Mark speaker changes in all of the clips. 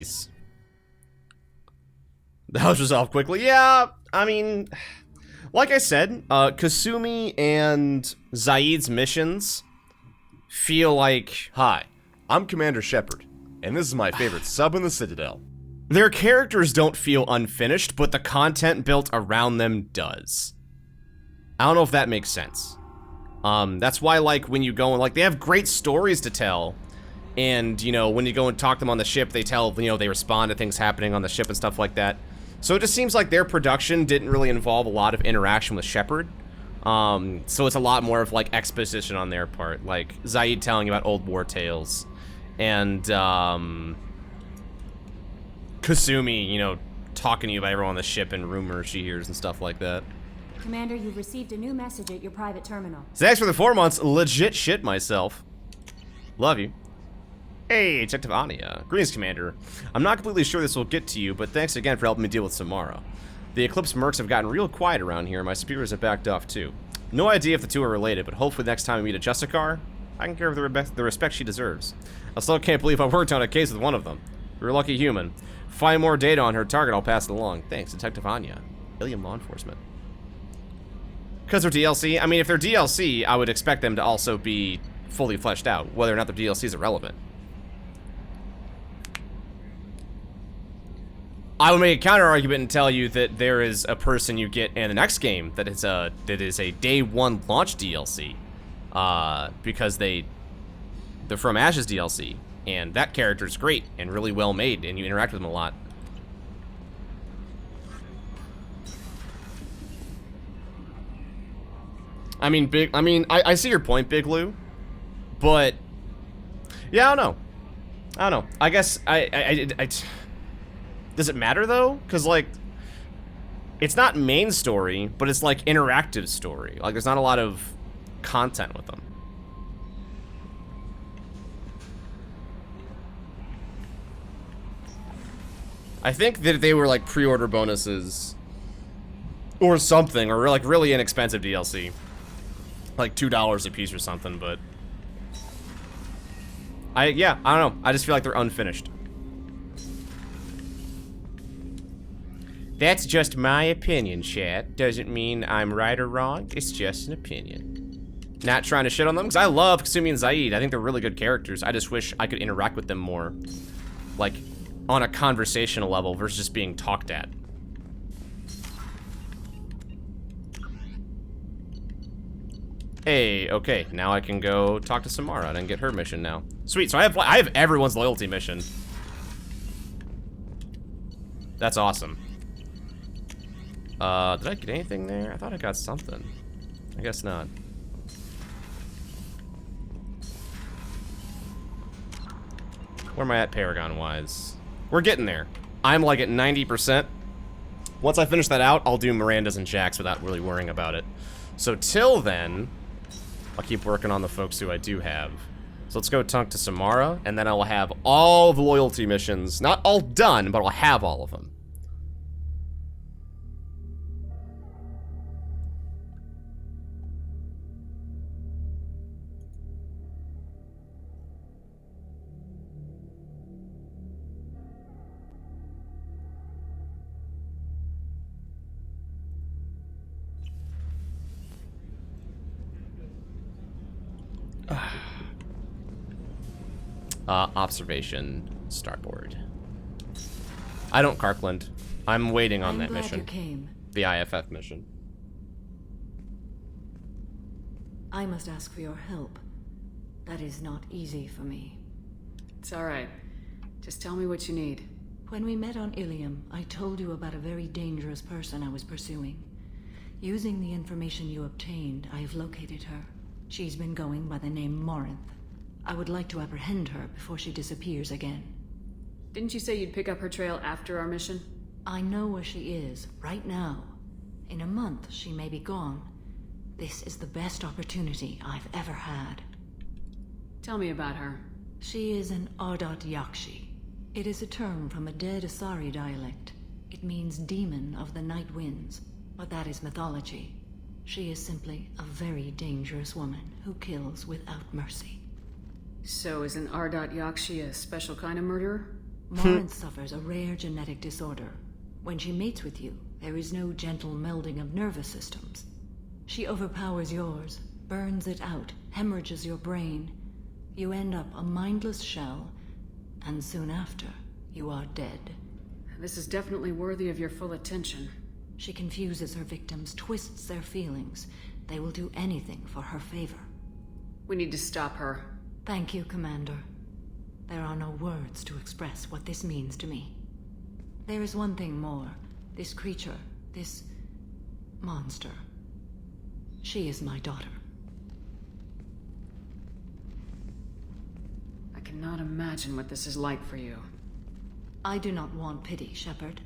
Speaker 1: The house resolved quickly. Yeah, I mean, like I said, Kasumi and Zaid's missions feel like...
Speaker 2: Hi, I'm Commander Shepard, and this is my favorite sub in the Citadel.
Speaker 1: Their characters don't feel unfinished, but the content built around them does. I don't know if that makes sense. That's why, like, when you go and, like, they have great stories to tell, and, you know, when you go and talk to them on the ship, they tell, you know, they respond to things happening on the ship and stuff like that. So it just seems like their production didn't really involve a lot of interaction with Shepard. So it's a lot more of, like, exposition on their part, like Zaid telling you about old war tales, and, Kasumi, you know, talking to you about everyone on the ship and rumors she hears and stuff like that.
Speaker 3: Commander, you've received a new message at your private terminal.
Speaker 1: Thanks for the 4 months. Legit shit myself. Love you. Hey, Detective Anya. Greetings, Commander. I'm not completely sure this will get to you, but thanks again for helping me deal with Samara. The Eclipse mercs have gotten real quiet around here, and my superiors have backed off too. No idea if the two are related, but hopefully next time we meet a Justicar, I can give her the respect she deserves. I still can't believe I worked on a case with one of them. You're a lucky human. Find more data on her target, I'll pass it along. Thanks, Detective Anya. Alien Law Enforcement. Because they're DLC? I mean, if they're DLC, I would expect them to also be fully fleshed out, whether or not their DLC is irrelevant. I would make a counter argument and tell you that there is a person you get in the next game that is a day one launch DLC, because they're from Ash's DLC, and that character is great and really well made, and you interact with them a lot. I mean, I see your point, Big Lou, but yeah, I don't know. I guess does it matter though? Because like, it's not main story, but it's like interactive story. Like, there's not a lot of content with them. I think that if they were like pre-order bonuses or something, or like really inexpensive DLC, like $2 a piece or something, but I don't know. I just feel like they're unfinished. That's just my opinion, chat. Doesn't mean I'm right or wrong. It's just an opinion. Not trying to shit on them, because I love Kasumi and Zaid. I think they're really good characters. I just wish I could interact with them more, like, on a conversational level versus just being talked at. Hey, okay, now I can go talk to Samara and get her mission now. Sweet, so I have everyone's loyalty mission. That's awesome. Did I get anything there? I thought I got something. I guess not. Where am I at Paragon-wise? We're getting there. I'm like at 90%. Once I finish that out, I'll do Miranda's and Jack's without really worrying about it. So till then, I'll keep working on the folks who I do have. So let's go talk to Samara, and then I will have all the loyalty missions. Not all done, but I'll have all of them. Observation, starboard. I don't Karkland. I'm waiting on that mission.
Speaker 3: I'm glad you came.
Speaker 1: The IFF mission.
Speaker 3: I must ask for your help. That is not easy for me.
Speaker 4: It's alright. Just tell me what you need.
Speaker 3: When we met on Ilium, I told you about a very dangerous person I was pursuing. Using the information you obtained, I have located her. She's been going by the name Morinth. I would like to apprehend her before she disappears again.
Speaker 4: Didn't you say you'd pick up her trail after our mission?
Speaker 3: I know where she is, right now. In a month, she may be gone. This is the best opportunity I've ever had.
Speaker 4: Tell me about her.
Speaker 3: She is an Ardat Yakshi. It is a term from a dead Asari dialect. It means demon of the night winds, but that is mythology. She is simply a very dangerous woman who kills without mercy.
Speaker 4: So is an Ardat Yakshi a special kind of murderer?
Speaker 3: Morinth suffers a rare genetic disorder. When she mates with you, there is no gentle melding of nervous systems. She overpowers yours, burns it out, hemorrhages your brain. You end up a mindless shell, and soon after, you are dead.
Speaker 4: This is definitely worthy of your full attention.
Speaker 3: She confuses her victims, twists their feelings. They will do anything for her favor.
Speaker 4: We need to stop her.
Speaker 3: Thank you, Commander. There are no words to express what this means to me. There is one thing more. This creature, this monster. She is my daughter.
Speaker 4: I cannot imagine what this is like for you.
Speaker 3: I do not want pity, Shepard.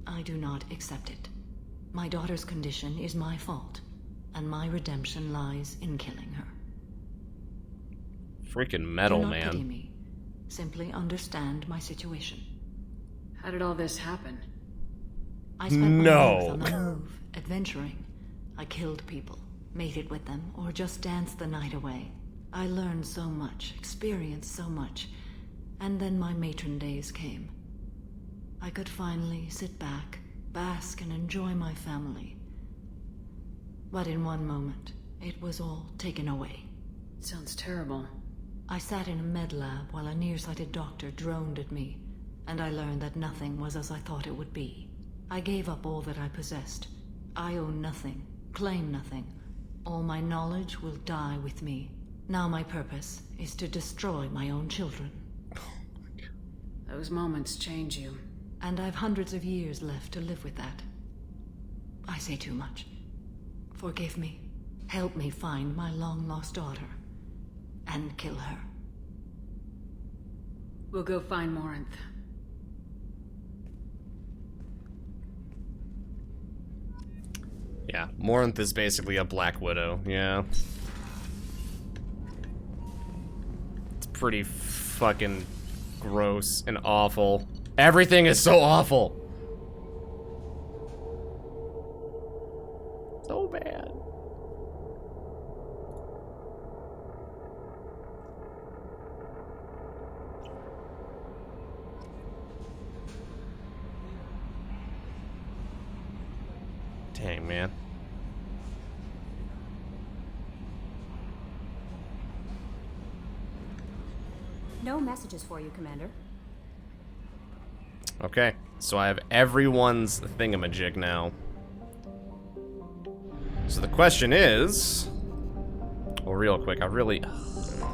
Speaker 3: I do not accept it. My daughter's condition is my fault, and my redemption lies in killing her.
Speaker 1: Freaking metal,
Speaker 3: do not
Speaker 1: man.
Speaker 3: Pity me. Simply understand my situation.
Speaker 4: How did all this happen?
Speaker 3: I spent my
Speaker 1: No.
Speaker 3: youth on the move, adventuring. I killed people, mated with them, or just danced the night away. I learned so much, experienced so much, and then my matron days came. I could finally sit back, bask, and enjoy my family. But in one moment, it was all taken away.
Speaker 4: Sounds terrible.
Speaker 3: I sat in a med lab while a nearsighted doctor droned at me, and I learned that nothing was as I thought it would be. I gave up all that I possessed. I own nothing, claim nothing. All my knowledge will die with me. Now my purpose is to destroy my own children.
Speaker 4: Those moments change you.
Speaker 3: And I've hundreds of years left to live with that. I say too much. Forgive me. Help me find my long-lost daughter. And kill her.
Speaker 4: We'll go find Morinth.
Speaker 1: Yeah, Morinth is basically a Black Widow, yeah. It's pretty fucking gross and awful. Everything is so awful. So bad. Dang, man.
Speaker 5: No messages for you, Commander.
Speaker 1: Okay, so I have everyone's thingamajig now. So the question is... Well, real quick, I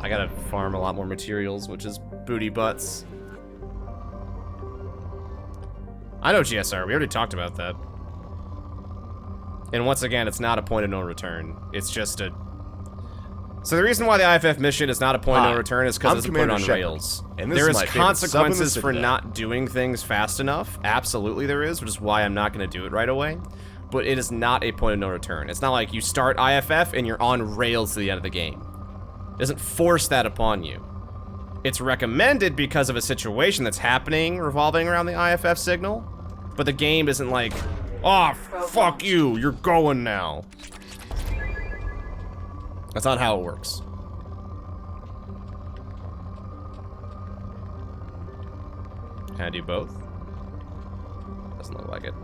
Speaker 1: gotta farm a lot more materials, which is booty butts. I know GSR, we already talked about that. And once again, it's not a point of no return. It's just a... So the reason why the IFF mission is not a point of no return is because it's put on rails.
Speaker 2: And this
Speaker 1: There
Speaker 2: is
Speaker 1: is
Speaker 2: my favorite sub in the
Speaker 1: consequences for
Speaker 2: Citadel.
Speaker 1: not doing things fast enough. Absolutely there is, which is why I'm not going to do it right away. But it is not a point of no return. It's not like you start IFF and you're on rails to the end of the game. It doesn't force that upon you. It's recommended because of a situation that's happening revolving around the IFF signal. But the game isn't like, oh, fuck you, you're going now. That's not how it works. Can I do both? Doesn't look like it.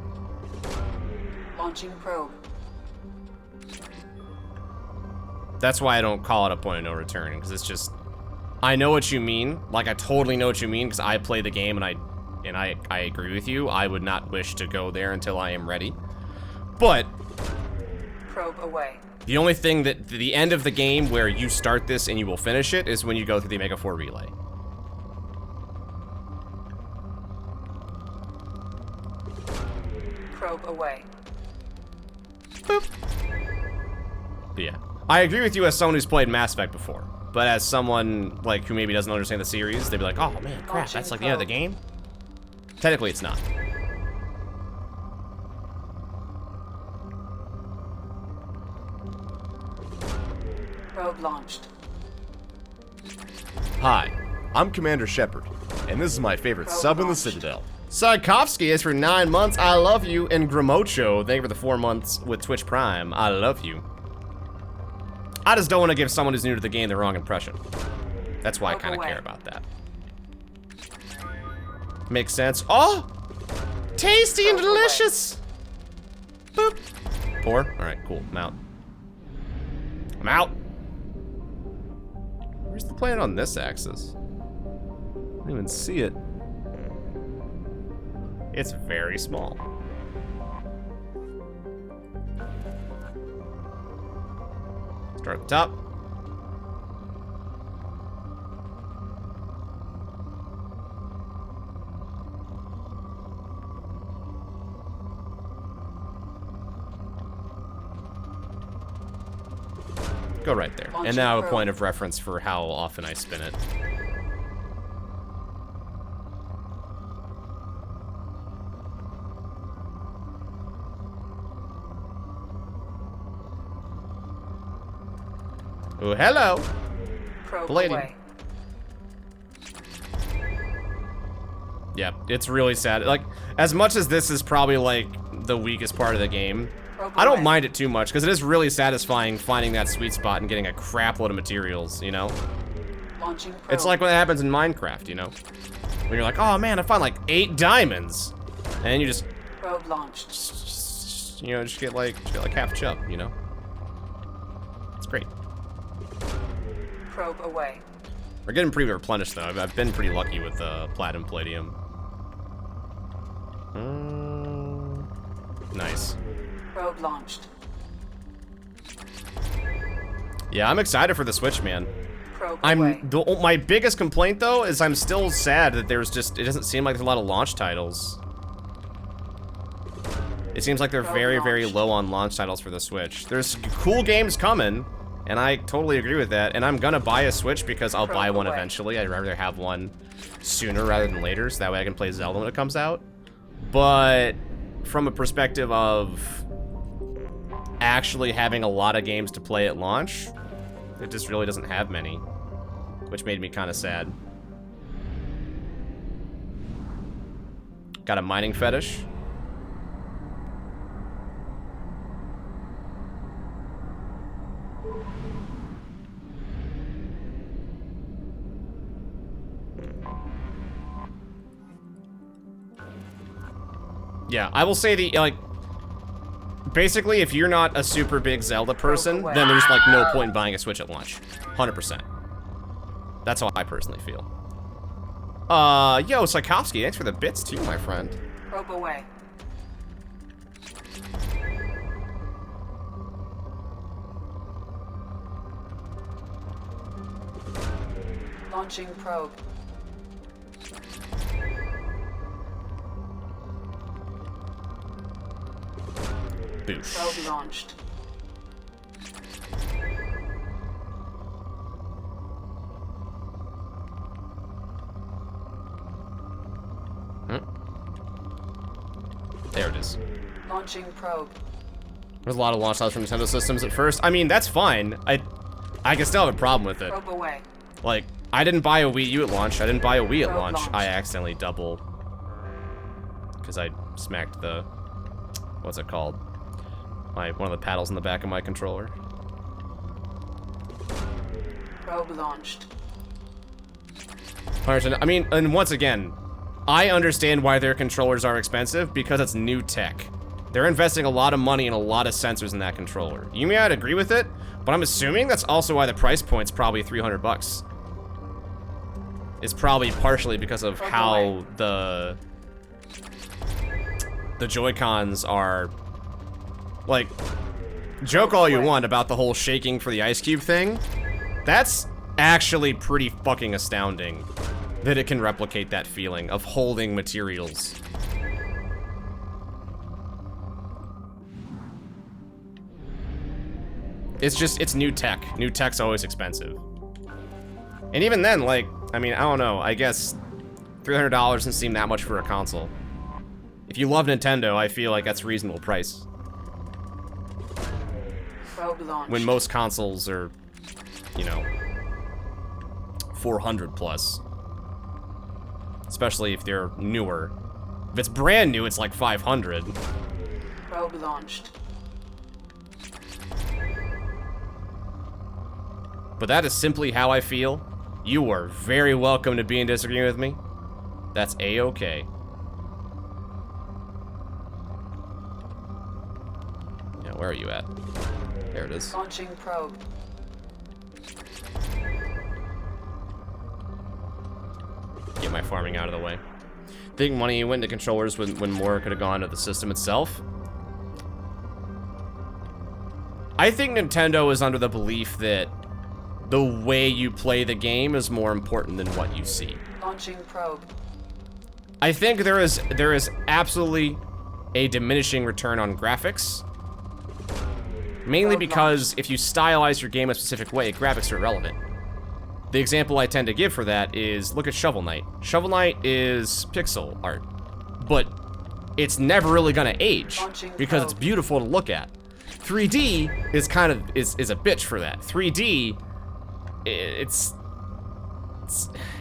Speaker 4: Launching probe.
Speaker 1: That's why I don't call it a point of no return, because it's just... I know what you mean. Like, I totally know what you mean, because I play the game and I agree with you. I would not wish to go there until I am ready. But...
Speaker 4: Probe away.
Speaker 1: The only thing that, the end of the game where you start this and you will finish it is when you go through the Omega 4 relay.
Speaker 4: Probe away.
Speaker 1: Boop. But yeah. I agree with you as someone who's played Mass Effect before. But as someone, like, who maybe doesn't understand the series, they'd be like, oh man, crap, that's like the end of the game? Technically, it's not.
Speaker 4: Probe launched.
Speaker 2: Hi, I'm Commander Shepard, and this is my favorite sub in the Citadel.
Speaker 1: Sarkovsky is for 9 months. I love you. And Gramocho, thank you for the 4 months with Twitch Prime. I love you. I just don't want to give someone who's new to the game the wrong impression. That's why I kind of care about that. Makes sense. Oh! Tasty and delicious! Boop. Pour? Alright, cool. I'm out. I'm out! Where's the planet on this axis? I don't even see it. It's very small. Start at the top. Go right there. And now a point of reference for how often I spin it. Oh, hello.
Speaker 6: Probe
Speaker 1: Lady.
Speaker 6: away.
Speaker 1: Yeah, it's really sad. Like, as much as this is probably like the weakest part of the game, I don't mind it too much because it is really satisfying finding that sweet spot and getting a crap load of materials, you know?
Speaker 6: Launching probe.
Speaker 1: It's like when it happens in Minecraft, you know? When you're like, oh man, I found like 8 diamonds. And you just,
Speaker 6: Probe launched.
Speaker 1: you know, just get like half chub, you know? It's great.
Speaker 6: Probe away.
Speaker 1: We're getting pretty replenished though. I've been pretty lucky with platinum palladium. Nice.
Speaker 6: Probe launched.
Speaker 1: Yeah, I'm excited for the Switch, man.
Speaker 6: Probe away.
Speaker 1: My biggest complaint though is I'm still sad that it doesn't seem like there's a lot of launch titles. It seems like they're very, very low on launch titles for the Switch. There's cool games coming, and I totally agree with that. And I'm gonna buy a Switch because I'll buy one eventually. I'd rather have one sooner rather than later, so that way I can play Zelda when it comes out. But from a perspective of actually having a lot of games to play at launch, it just really doesn't have many, which made me kind of sad. Got a mining fetish. Yeah, I will say basically, if you're not a super big Zelda person, then there's like no point in buying a Switch at launch. 100%. That's how I personally feel. Yo, Tchaikovsky, thanks for the bits too, my friend.
Speaker 6: Probe away. Launching probe.
Speaker 1: Boosh.
Speaker 6: Probe launched.
Speaker 1: There it is.
Speaker 6: Launching probe.
Speaker 1: There's a lot of launch titles from Nintendo systems at first. I mean, that's fine. I can still have a problem with it.
Speaker 6: Probe away.
Speaker 1: Like, I didn't buy a Wii U at launch. I didn't buy a Wii at
Speaker 6: Probe
Speaker 1: launch.
Speaker 6: launched.
Speaker 1: I accidentally double. Because I smacked the... What's it called? One of the paddles in the back of my controller.
Speaker 6: Probe launched.
Speaker 1: I mean, and once again, I understand why their controllers are expensive because it's new tech. They're investing a lot of money and a lot of sensors in that controller. You may not agree with it, but I'm assuming that's also why the price point's probably 300 bucks. It's probably partially because of how the Joy-Cons are, like, joke all you want about the whole shaking for the ice cube thing. That's actually pretty fucking astounding that it can replicate that feeling of holding materials. It's new tech. New tech's always expensive. And even then, like, I mean, I don't know, I guess $300 doesn't seem that much for a console. If you love Nintendo, I feel like that's a reasonable price.
Speaker 6: Probe launched.
Speaker 1: When most consoles are, you know, 400 plus. Especially if they're newer. If it's brand new, it's like 500.
Speaker 6: Probe launched.
Speaker 1: But that is simply how I feel. You are very welcome to be in disagreeing with me. That's A-okay. Yeah, where are you at? There it is.
Speaker 6: Launching probe.
Speaker 1: Get my farming out of the way. Think money went into controllers when more could have gone to the system itself. I think Nintendo is under the belief that the way you play the game is more important than what you see.
Speaker 6: Launching probe.
Speaker 1: I think there is absolutely a diminishing return on graphics. Mainly because if you stylize your game a specific way, graphics are irrelevant. The example I tend to give for that is, look at Shovel Knight. Shovel Knight is pixel art, but it's never really gonna age because it's beautiful to look at. 3D is kind of, is a bitch for that. 3D, it's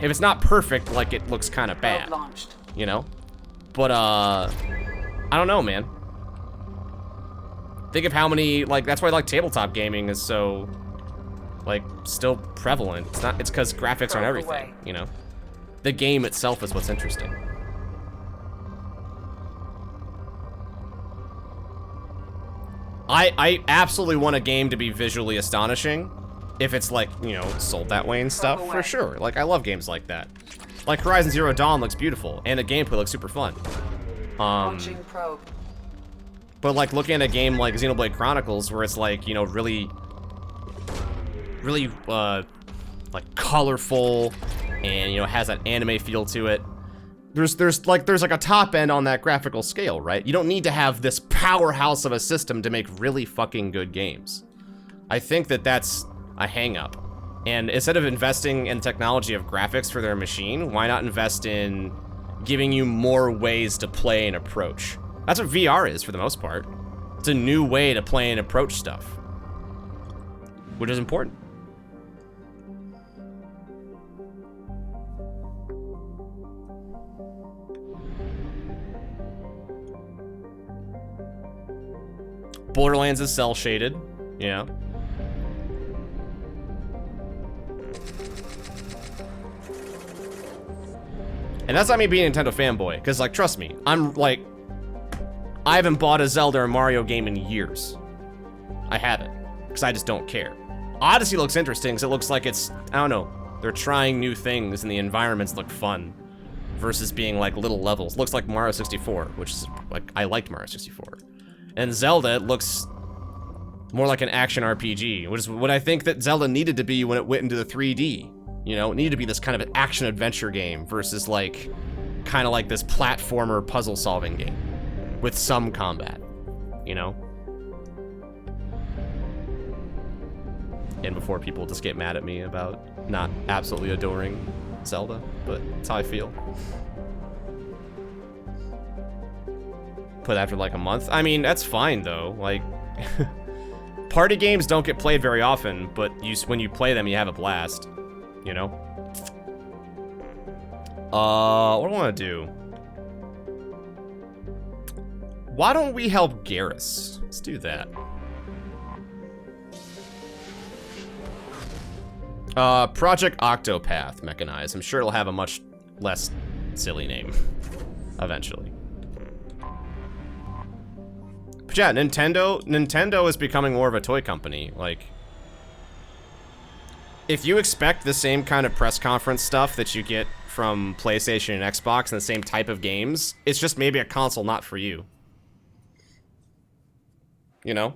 Speaker 1: if it's not perfect, like, it looks kind of bad, you know? But, I don't know, man. Think of how many, like, that's why, like, tabletop gaming is so, like, still prevalent. It's because graphics aren't everything, you know? The game itself is what's interesting. I absolutely want a game to be visually astonishing. If it's, like, you know, sold that way and stuff, for sure. Like, I love games like that. Like, Horizon Zero Dawn looks beautiful, and the gameplay looks super fun.
Speaker 6: Launching probe.
Speaker 1: But, like, looking at a game like Xenoblade Chronicles, where it's, like, you know, really, like, colorful, and, you know, has that anime feel to it. There's like a top end on that graphical scale, right? You don't need to have this powerhouse of a system to make really fucking good games. I think that that's a hang-up. And instead of investing in technology of graphics for their machine, why not invest in giving you more ways to play and approach? That's what VR is for the most part. It's a new way to play and approach stuff, which is important. Borderlands is cel-shaded, yeah. And that's not me being a Nintendo fanboy, because, like, trust me, I haven't bought a Zelda or Mario game in years. I haven't, because I just don't care. Odyssey looks interesting, because it looks like it's, I don't know, they're trying new things, and the environments look fun, versus being, like, little levels. Looks like Mario 64, which is, like, I liked Mario 64. And Zelda looks more like an action RPG, which is what I think that Zelda needed to be when it went into the 3D. You know, it needed to be this kind of an action-adventure game versus, like, kind of like this platformer puzzle-solving game with some combat, you know? And before people just get mad at me about not absolutely adoring Zelda, but that's how I feel. Put after like a month. I mean, that's fine though. Like, party games don't get played very often, but when you play them, you have a blast. You know? What do I want to do? Why don't we help Garrus? Let's do that. Project Octopath Mechanized. I'm sure it'll have a much less silly name eventually. But yeah, Nintendo is becoming more of a toy company. Like, if you expect the same kind of press conference stuff that you get from PlayStation and Xbox and the same type of games, it's just maybe a console not for you. You know?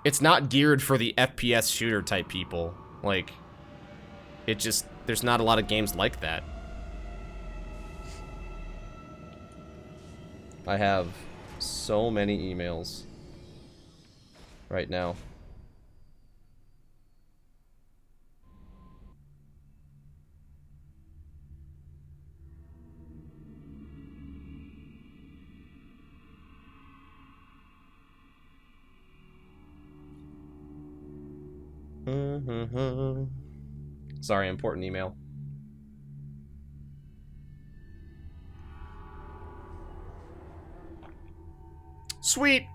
Speaker 1: It's not geared for the FPS shooter type people. Like, it just, there's not a lot of games like that. I have so many emails right now. Sorry, important email. Sweet.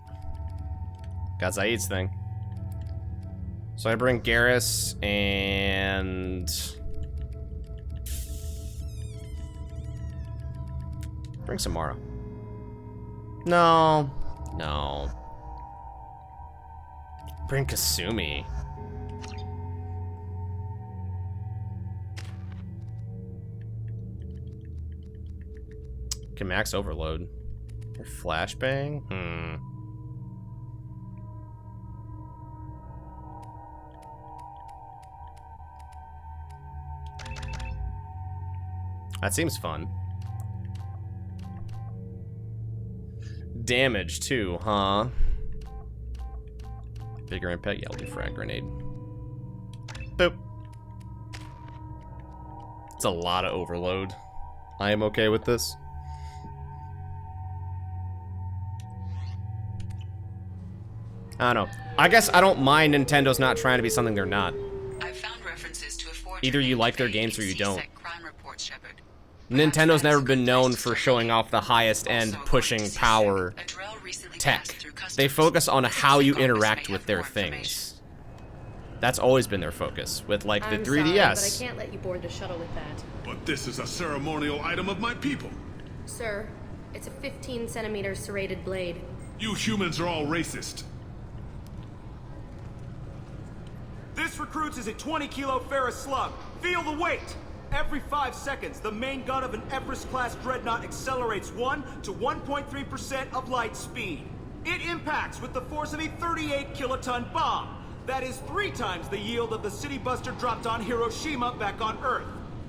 Speaker 1: Got Zaid's thing. So I bring Garrus and... Bring Samara. No. No. Bring Kasumi. Can max overload. Or flashbang? That seems fun. Damage too, huh? Bigger impact? Yeah, I'll do frag grenade. Boop. It's a lot of overload. I am okay with this. I don't know. I guess I don't mind Nintendo's not trying to be something they're not.
Speaker 6: I've found references to a forgery
Speaker 1: Either you like their games or you don't.
Speaker 6: crime report, Shepard.
Speaker 1: Nintendo's never been known for showing off the highest end, pushing power tech. They focus on how you interact with their things. That's always been their focus, with like the 3DS.
Speaker 7: Sorry, but I can't let you board the shuttle with that.
Speaker 8: But this is a ceremonial item of my people.
Speaker 7: Sir, it's a 15-centimeter serrated blade.
Speaker 8: You humans are all racist.
Speaker 9: This recruits is a 20-kilo ferrous slug. Feel the weight! Every 5 seconds, the main gun of an Everest-class dreadnought accelerates 1 to 1.3% of light speed. It impacts with the force of a 38-kiloton bomb. That is 3 times the yield of the city buster dropped on Hiroshima back on Earth.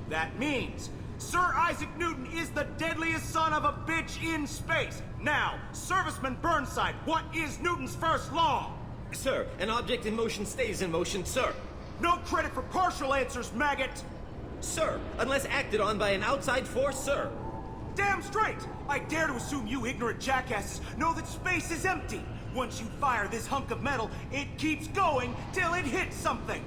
Speaker 9: That means Sir Isaac Newton is the deadliest son of a bitch in space. Now, Serviceman Burnside, what is Newton's first law?
Speaker 10: Sir, an object in motion stays in motion, sir.
Speaker 9: No credit for partial answers, maggot!
Speaker 10: Sir, unless acted on by an outside force, sir.
Speaker 9: Damn straight! I dare to assume you ignorant jackasses know that space is empty. Once you fire this hunk of metal, it keeps going till it hits something.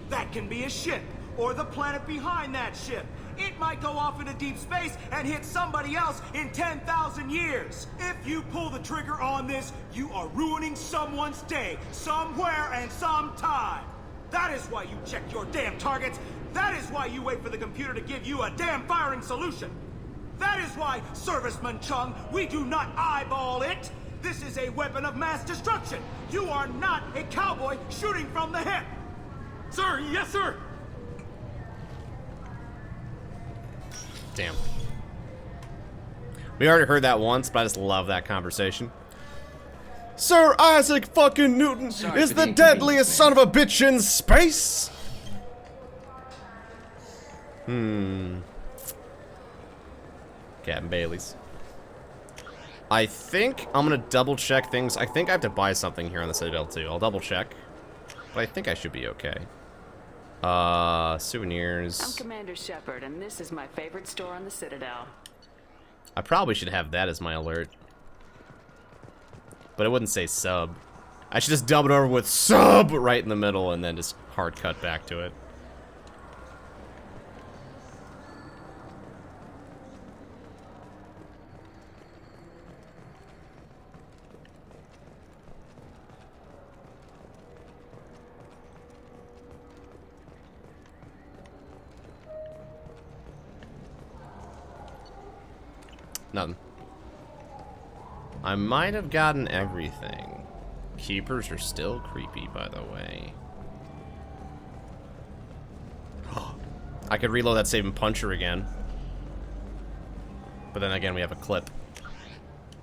Speaker 9: That can be a ship, or the planet behind that ship. It might go off into deep space and hit somebody else in 10,000 years. If you pull the trigger on this, you are ruining someone's day, somewhere and sometime. That is why you check your damn targets. That is why you wait for the computer to give you a damn firing solution. That is why, Serviceman Chung, we do not eyeball it. This is a weapon of mass destruction. You are not a cowboy shooting from the hip.
Speaker 8: Sir, yes, sir.
Speaker 1: Damn. We already heard that once, but I just love that conversation. Sir Isaac fucking Newton is the deadliest son of a bitch in space? Captain Bailey's. I think I'm gonna double check things. I think I have to buy something here on the Citadel too. I'll double check. But I think I should be okay. Souvenirs.
Speaker 6: I'm Commander Shepard, and this is my favorite store on the Citadel.
Speaker 1: I probably should have that as my alert. But it wouldn't say sub. I should just dub it over with sub right in the middle and then just hard cut back to it. Nothing. I might have gotten everything. Keepers are still creepy, by the way. I could reload that save and puncher again. But then again, we have a clip.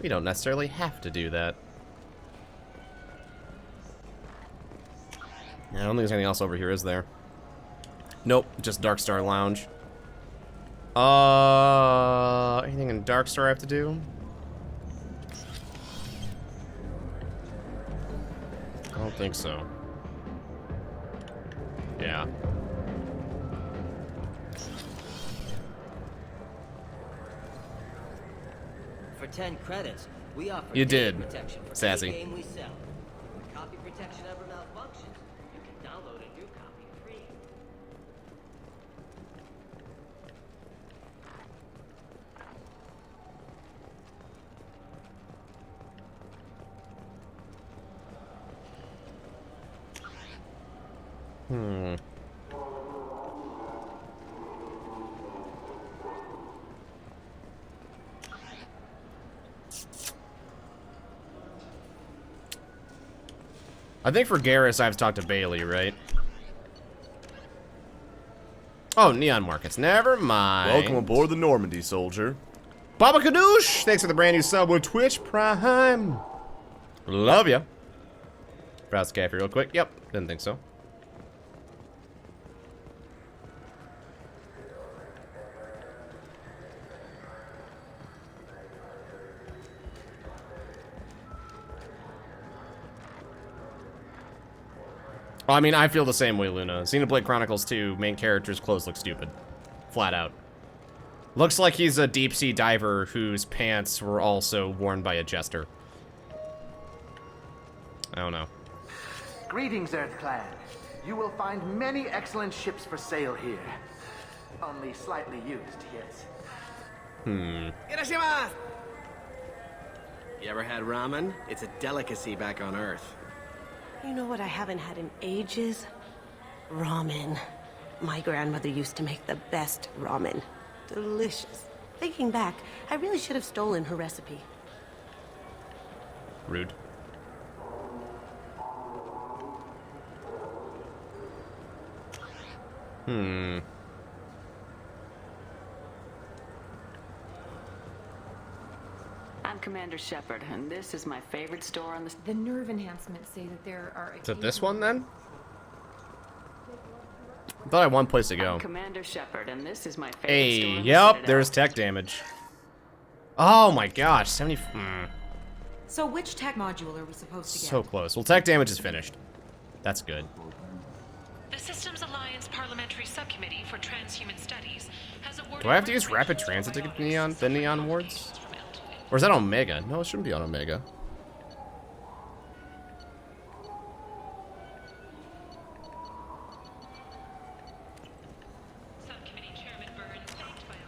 Speaker 1: We don't necessarily have to do that. I don't think there's anything else over here, is there? Nope, just Dark Star Lounge. Anything in Dark Star I have to do? I don't think so. Yeah.
Speaker 10: For 10 credits, we offer
Speaker 1: You
Speaker 10: data
Speaker 1: did,
Speaker 10: protection for
Speaker 1: Sassy.
Speaker 10: any game we sell. If copy protection ever malfunctions, you can download a new copy free.
Speaker 1: I think for Garrus, I have to talk to Bailey, right? Oh, Neon Markets. Never mind.
Speaker 2: Welcome aboard the Normandy, soldier.
Speaker 1: Baba Kadoosh! Thanks for the brand new sub with Twitch Prime. Love ya. Browse the cafe real quick. Yep, didn't think so. I mean, I feel the same way, Luna. Xenoblade Chronicles 2, main character's clothes look stupid. Flat out. Looks like he's a deep-sea diver whose pants were also worn by a jester. I don't know.
Speaker 11: Greetings, Earth Clan. You will find many excellent ships for sale here. Only slightly used, yes.
Speaker 12: Hiroshima! You ever had ramen? It's a delicacy back on Earth.
Speaker 13: You know what I haven't had in ages? Ramen. My grandmother used to make the best ramen. Delicious. Thinking back, I really should have stolen her recipe.
Speaker 1: Rude.
Speaker 6: I'm Commander Shepard, and this is my favorite store on the...
Speaker 14: The nerve enhancements say that there are...
Speaker 1: Is it this one, then? I thought I had one place to go.
Speaker 6: I'm Commander Shepard, and this is my favorite store
Speaker 1: Hey,
Speaker 6: on the
Speaker 1: yep,
Speaker 6: Citadel.
Speaker 1: there's tech damage. Oh my gosh, 70...
Speaker 14: So which tech module are we supposed to get?
Speaker 1: So close. Well, tech damage is finished. That's good.
Speaker 15: The Systems Alliance Parliamentary Subcommittee for Transhuman Studies has awarded...
Speaker 1: Do I have to use rapid transit to get the Neon Awards? Or is that Omega? No, it shouldn't be on Omega.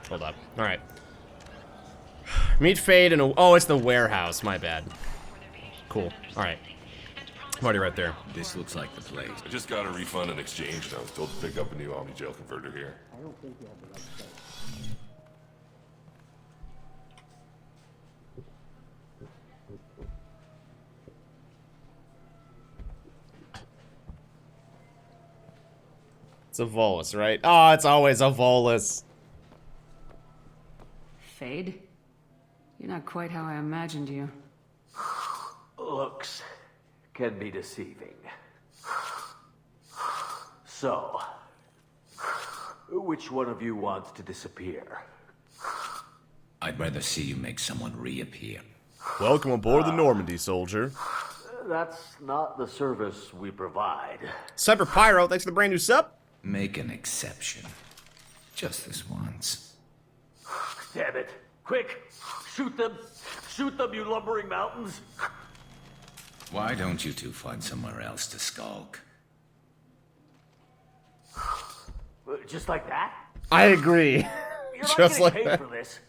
Speaker 1: Hold up. Alright. Meet Fade and... Oh, it's the warehouse. My bad. Cool. Alright. I'm already right there.
Speaker 16: This looks like the place. I just got a refund and exchange, and I was told to pick up a new Omni Gel converter here.
Speaker 17: I don't think you have the right stuff.
Speaker 1: It's a Volus, right? Oh, it's always a Volus.
Speaker 4: Fade? You're not quite how I imagined you.
Speaker 18: Looks can be deceiving. So, which one of you wants to disappear?
Speaker 19: I'd rather see you make someone reappear.
Speaker 2: Welcome aboard the Normandy, soldier.
Speaker 18: That's not the service we provide.
Speaker 1: Cyber Pyro, thanks for the brand new sub.
Speaker 19: Make an exception. Just this once.
Speaker 18: Damn it. Quick! Shoot them! Shoot them, you lumbering mountains!
Speaker 19: Why don't you two find somewhere else to skulk?
Speaker 18: Just like that?
Speaker 1: I agree.
Speaker 18: You're not
Speaker 1: Just
Speaker 18: getting
Speaker 1: like
Speaker 18: paid
Speaker 1: that.
Speaker 18: for this.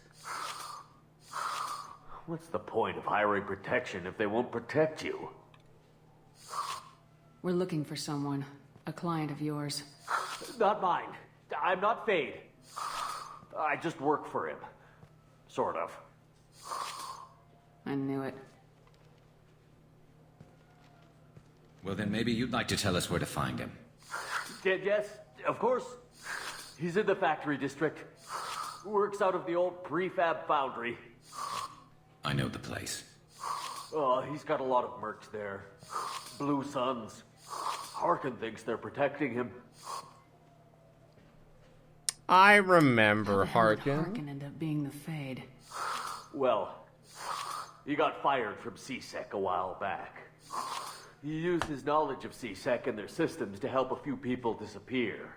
Speaker 18: What's the point of hiring protection if they won't protect you?
Speaker 4: We're looking for someone. A client of yours.
Speaker 18: Not mine. I'm not Fade. I just work for him. Sort of.
Speaker 4: I knew it.
Speaker 19: Well, then maybe you'd like to tell us where to find him.
Speaker 18: Yes, of course. He's in the factory district. Works out of the old prefab foundry.
Speaker 19: I know the place.
Speaker 18: Oh, he's got a lot of mercs there. Blue Suns. Harkin thinks they're protecting him.
Speaker 1: I remember
Speaker 4: Harkin
Speaker 1: Harkin.
Speaker 4: ended up being the Fade.
Speaker 18: Well, he got fired from CSEC a while back. He used his knowledge of CSEC and their systems to help a few people disappear.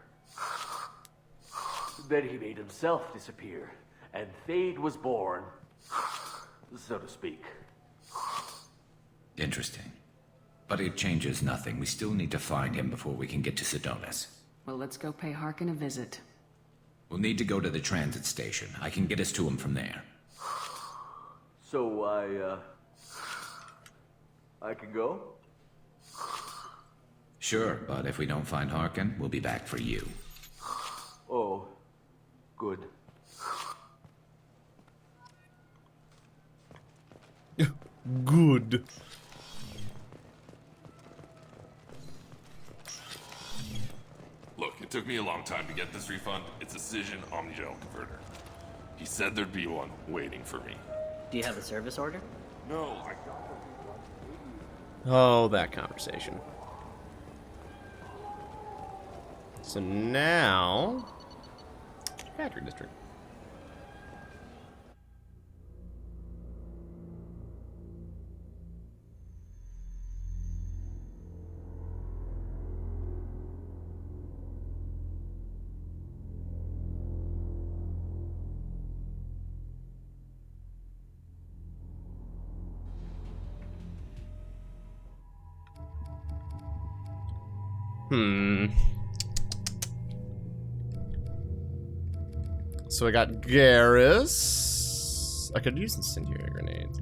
Speaker 18: Then he made himself disappear, and Fade was born, so to speak.
Speaker 19: Interesting. But it changes nothing. We still need to find him before we can get to Sedonis.
Speaker 4: Well, let's go pay Harkin a visit.
Speaker 19: We'll need to go to the transit station. I can get us to him from there.
Speaker 18: So I can go?
Speaker 19: Sure, but if we don't find Harkin, we'll be back for you.
Speaker 18: Oh, good.
Speaker 1: Good.
Speaker 16: Look, it took me a long time to get this refund. It's a Cision Omnigel converter. He said there'd be one waiting for me.
Speaker 10: Do you have a service order?
Speaker 16: No, I got
Speaker 1: Oh, that conversation. So now, factory district. So I got Garrus. I could use incendiary grenades.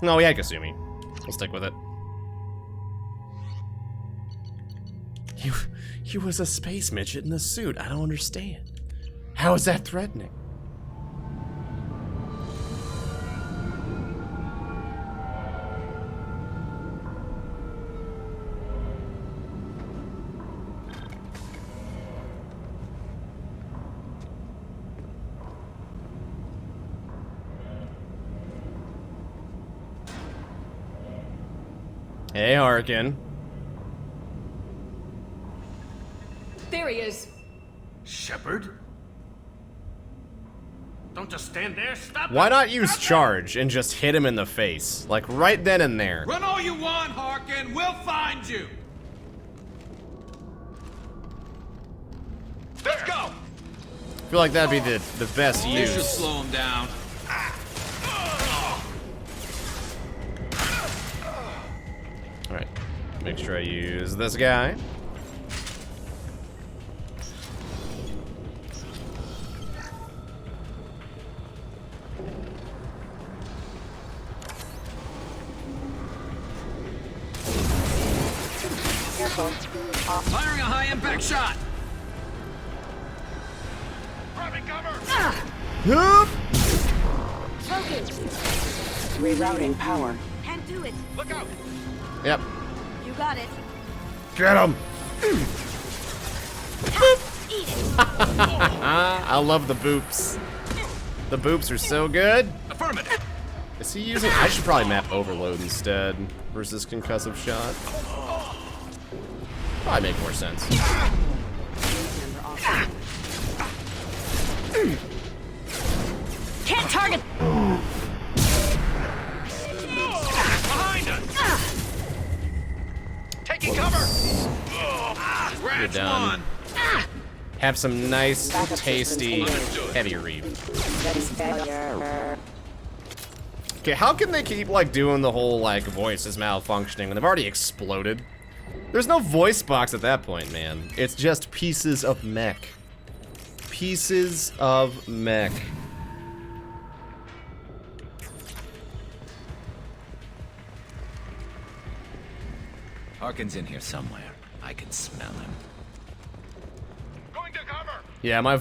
Speaker 1: No, we had Kasumi. We'll stick with it. He was a space midget in a suit. I don't understand. How is that threatening? Hey, Harkin.
Speaker 14: There he is.
Speaker 8: Shepard? Don't just stand there. Stop.
Speaker 1: Why not use charge and just hit him in the face? Like right then and there.
Speaker 8: Run all you want, Harkin. We'll find you. Let's go.
Speaker 1: I feel like that'd be the best
Speaker 17: This should
Speaker 1: use.
Speaker 17: slow him down.
Speaker 1: Alright. Make sure I use this guy.
Speaker 17: Firing a high impact shot.
Speaker 8: Grabbing cover.
Speaker 6: Rerouting power.
Speaker 5: Can't do it.
Speaker 8: Look out.
Speaker 1: Yep.
Speaker 5: You got it.
Speaker 1: Get him!
Speaker 5: Eat it.
Speaker 1: I love the boops. The boops are so good.
Speaker 17: Affirmative.
Speaker 1: Is he using? I should probably map overload instead versus concussive shot. Probably make more sense.
Speaker 5: Can't target.
Speaker 8: Behind us. Taking cover.
Speaker 1: You're done. Have some nice, tasty heavy reap. Okay, how can they keep like doing the whole like voices malfunctioning when they've already exploded? There's no voice box at that point, man. It's just pieces of mech. Pieces of mech.
Speaker 19: Harkin's in here somewhere. I can smell him.
Speaker 8: Going to cover.
Speaker 1: Yeah, my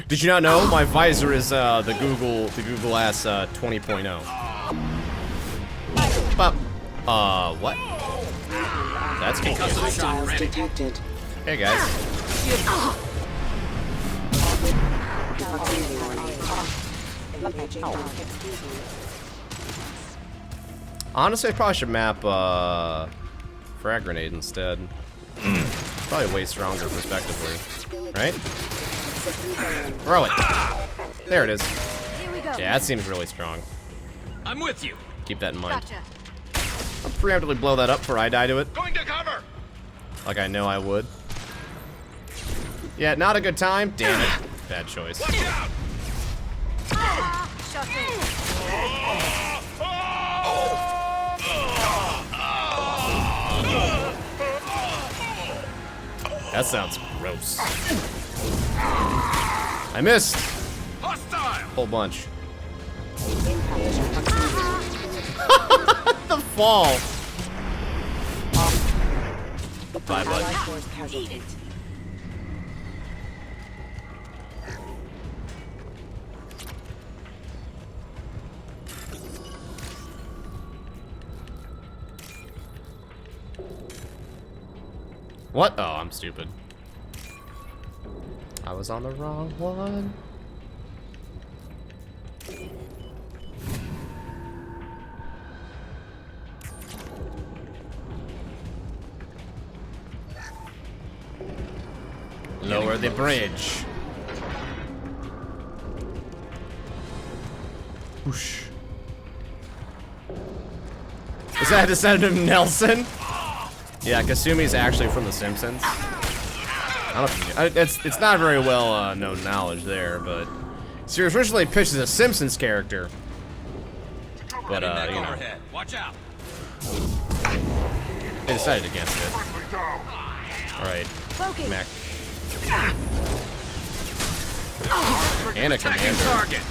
Speaker 1: did you not know my visor is the Google Glass 20.0. But what? That's confusing.
Speaker 6: Detected.
Speaker 1: Hey guys. Honestly, I probably should map frag grenade instead. Probably way stronger prospectively, right? Throw it. There it is.
Speaker 5: Here we go.
Speaker 1: Yeah, that seems really strong.
Speaker 17: I'm with you.
Speaker 1: Keep that in mind.
Speaker 5: Gotcha.
Speaker 1: I'll preemptively blow that up before I die to it.
Speaker 8: Going to cover.
Speaker 1: Like I know I would. Yeah, not a good time. Damn it. Bad choice.
Speaker 8: Watch out.
Speaker 5: Shot it.
Speaker 1: That sounds gross. I missed.
Speaker 8: Hostile.
Speaker 1: Whole bunch. The fall. Bye, bud.
Speaker 5: Eat it.
Speaker 1: What? Oh, I'm stupid. I was on the wrong one. Lower the bridge. Whoosh. Is that Senator Nelson? Yeah, Kasumi's actually from The Simpsons. I don't know if you knew. It's not very well known knowledge there, but she was originally pitched as a Simpsons character. But you know,
Speaker 17: Watch out.
Speaker 1: they decided against it. All right, Mac. And a commander.
Speaker 17: Target.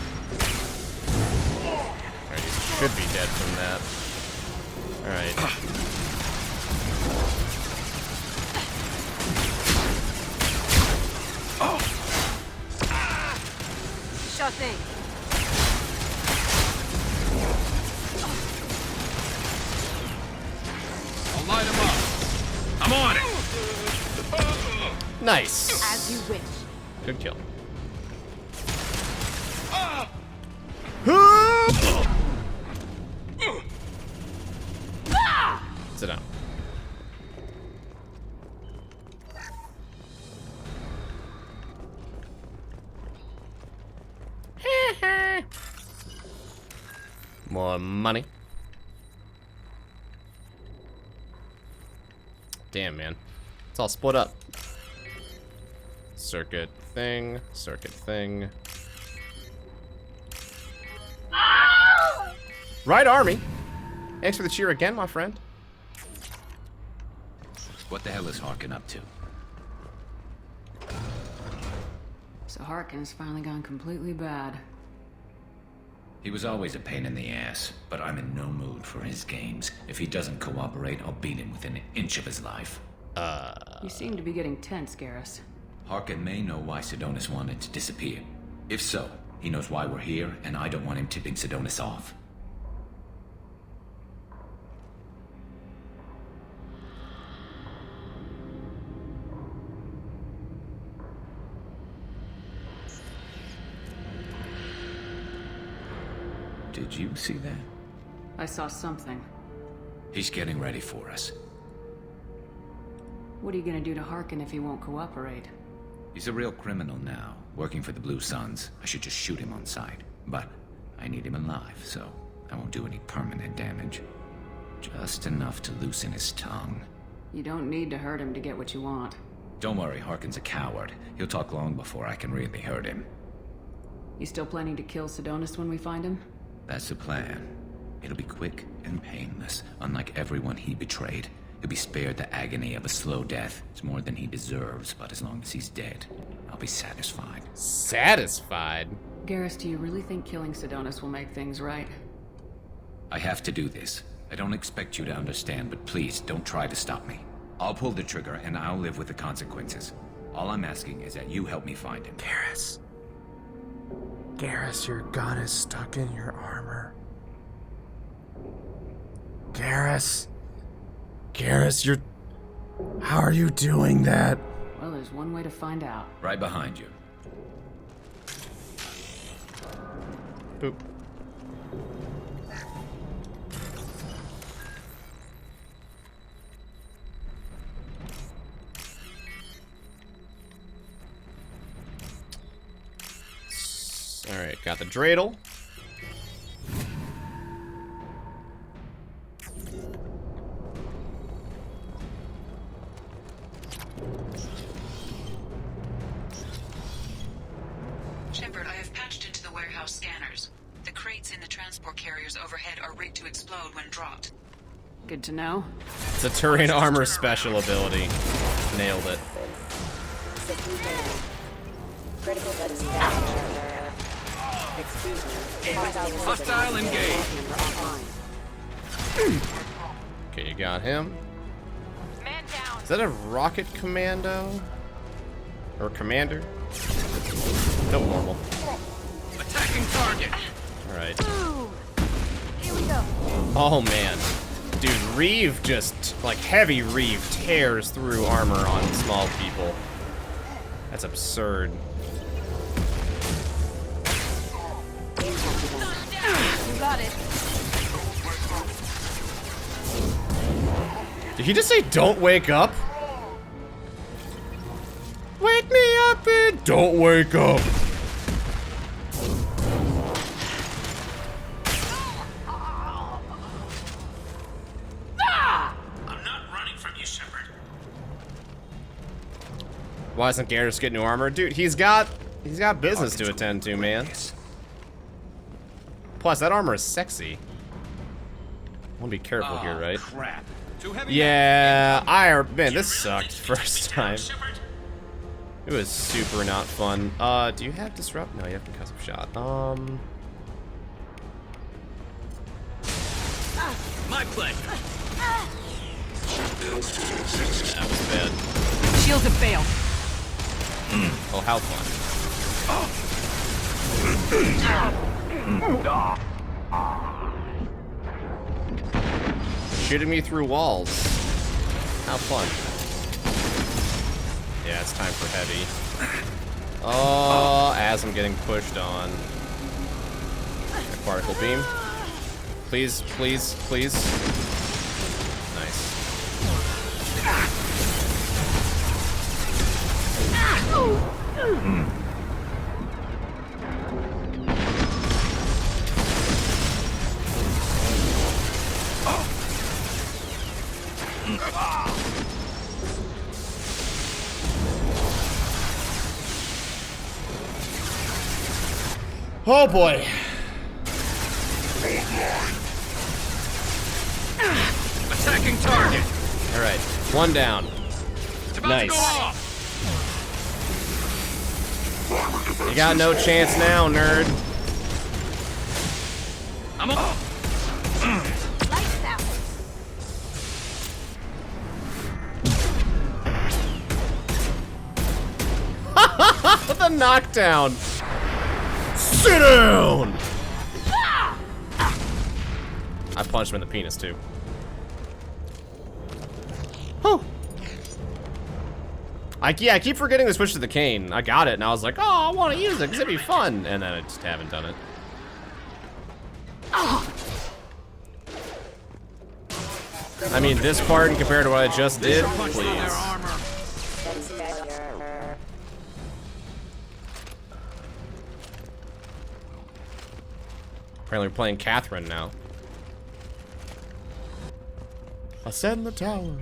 Speaker 1: Alright, he should be dead from that. Alright.
Speaker 5: Sure thing.
Speaker 17: I'll light him up. I'm on it.
Speaker 1: Nice.
Speaker 5: As you wish.
Speaker 1: Good kill. Sit down. More money. Damn, man. It's all split up. Circuit thing, circuit thing. Right army. Thanks for the cheer again, my friend.
Speaker 19: What the hell is Harkin up to?
Speaker 4: So Harkin's finally gone completely bad.
Speaker 19: He was always a pain in the ass, but I'm in no mood for his games. If he doesn't cooperate, I'll beat him within an inch of his life.
Speaker 4: You seem to be getting tense, Garrus.
Speaker 19: Harkin may know why Sidonis wanted to disappear. If so, he knows why we're here, and I don't want him tipping Sidonis off. Did you see that?
Speaker 4: I saw something.
Speaker 19: He's getting ready for us.
Speaker 4: What are you gonna do to Harkin if he won't cooperate?
Speaker 19: He's a real criminal now, working for the Blue Suns. I should just shoot him on sight. But I need him alive, so I won't do any permanent damage. Just enough to loosen his tongue.
Speaker 4: You don't need to hurt him to get what you want.
Speaker 19: Don't worry, Harkin's a coward. He'll talk long before I can really hurt him.
Speaker 4: You still planning to kill Sidonis when we find him?
Speaker 19: That's the plan. It'll be quick and painless, unlike everyone he betrayed. He'll be spared the agony of a slow death. It's more than he deserves, but as long as he's dead, I'll be satisfied.
Speaker 1: Satisfied?
Speaker 4: Garrus, do you really think killing Sidonis will make things right?
Speaker 19: I have to do this. I don't expect you to understand, but please, don't try to stop me. I'll pull the trigger, and I'll live with the consequences. All I'm asking is that you help me find him.
Speaker 20: Garrus. Garrus, your gun is stuck in your armor. Garrus. Garrus, you're... How are you doing that?
Speaker 4: Well, there's one way to find out.
Speaker 19: Right behind you.
Speaker 1: Boop. Alright, got the dreidel.
Speaker 15: Shepard, I have patched into the warehouse scanners. The crates in the transport carriers overhead are rigged to explode when dropped.
Speaker 4: Good to know.
Speaker 1: It's a terrain armor special ability. Nailed it.
Speaker 6: Critical
Speaker 17: Hostile engaged.
Speaker 1: Okay, you got him.
Speaker 5: Man down.
Speaker 1: Is that a rocket commando? Or commander? No, normal.
Speaker 17: Attacking target.
Speaker 1: Alright.
Speaker 5: Here we go.
Speaker 1: Oh man. Dude, Reeve just, like, heavy Reeve tears through armor on small people. That's absurd.
Speaker 5: You got it.
Speaker 1: Did he just say, don't wake up? Wake me up and don't wake up.
Speaker 8: I'm not running from you, Shepard.
Speaker 1: Why doesn't Garrus get new armor? Dude, he's got business to attend to, man. Plus, that armor is sexy. I want to be careful here, right?
Speaker 17: Crap. Too heavy.
Speaker 1: Yeah, man, this sucked first time. It was super not fun. Do you have disrupt? No, you have concussive shot.
Speaker 17: My play.
Speaker 1: That was bad.
Speaker 14: Shields have failed.
Speaker 1: Oh, how fun. Shooting me through walls. How fun. Yeah, it's time for heavy. Oh, as I'm getting pushed on. A particle beam. Please, please, please. Nice. Oh boy.
Speaker 17: Attacking target.
Speaker 1: All right, one down.
Speaker 17: It's about
Speaker 1: Nice.
Speaker 17: to go off.
Speaker 1: You got no chance now, nerd.
Speaker 17: I'm up.
Speaker 5: Lights out.
Speaker 1: The knockdown. Sit down. I punched him in the penis too. Whew. I keep forgetting to switch to the cane. I got it, and I was like, oh, I want to use it because it'd be fun, and then I just haven't done it. I mean, this part compared to what I just did, please. Apparently we're playing Catherine now. Ascend the tower.